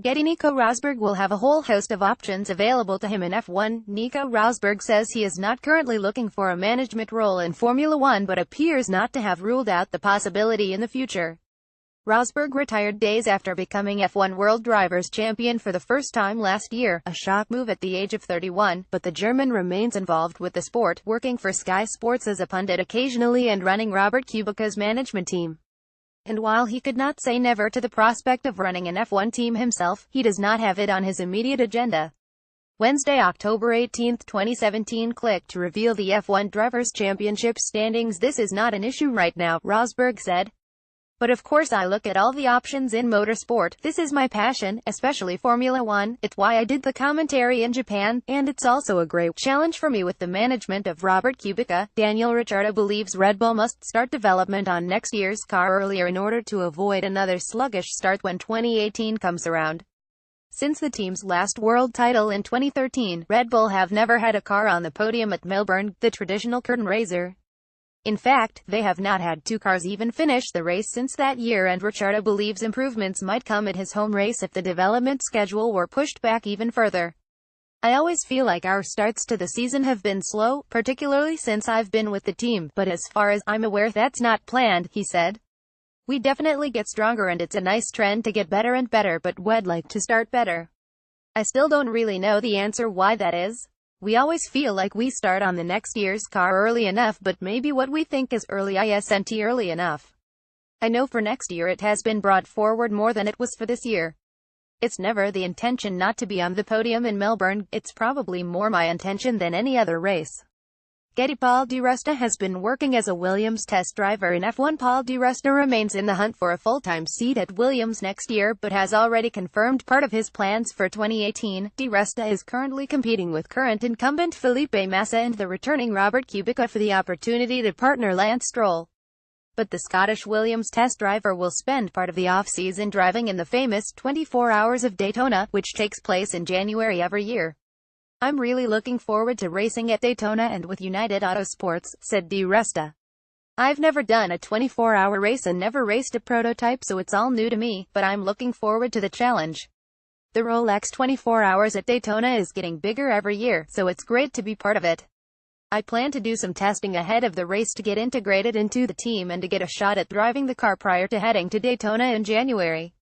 GETTYNico Rosberg will have a whole host of options available to him in F1. Nico Rosberg says he is not currently looking for a management role in Formula One but appears not to have ruled out the possibility in the future. Rosberg retired days after becoming F1 World Drivers' Champion for the first time last year, a shock move at the age of 31, but the German remains involved with the sport, working for Sky Sports as a pundit occasionally and running Robert Kubica's management team. And while he could not say never to the prospect of running an F1 team himself, he does not have it on his immediate agenda. Wednesday, October 18, 2017 clicked to reveal the F1 Drivers' Championship standings. "This is not an issue right now," Rosberg said. "But of course I look at all the options in motorsport. This is my passion, especially Formula One. It's why I did the commentary in Japan, and it's also a great challenge for me with the management of Robert Kubica." Daniel Ricciardo believes Red Bull must start development on next year's car earlier in order to avoid another sluggish start when 2018 comes around. Since the team's last world title in 2013, Red Bull have never had a car on the podium at Melbourne, the traditional curtain raiser. In fact, they have not had two cars even finish the race since that year, and Ricciardo believes improvements might come at his home race if the development schedule were pushed back even further. "I always feel like our starts to the season have been slow, particularly since I've been with the team, but as far as I'm aware that's not planned," he said. "We definitely get stronger and it's a nice trend to get better and better, but we'd like to start better. I still don't really know the answer why that is. We always feel like we start on the next year's car early enough, but maybe what we think is isn't early enough. I know for next year it has been brought forward more than it was for this year. It's never the intention not to be on the podium in Melbourne, it's probably more my intention than any other race." Paul di Resta has been working as a Williams test driver in F1. Paul di Resta remains in the hunt for a full-time seat at Williams next year, but has already confirmed part of his plans for 2018. Di Resta is currently competing with current incumbent Felipe Massa and the returning Robert Kubica for the opportunity to partner Lance Stroll. But the Scottish Williams test driver will spend part of the off-season driving in the famous 24 Hours of Daytona, which takes place in January every year. "I'm really looking forward to racing at Daytona and with United Autosports," said di Resta. "I've never done a 24-hour race and never raced a prototype, so it's all new to me, but I'm looking forward to the challenge. The Rolex 24 Hours at Daytona is getting bigger every year, so it's great to be part of it. I plan to do some testing ahead of the race to get integrated into the team and to get a shot at driving the car prior to heading to Daytona in January."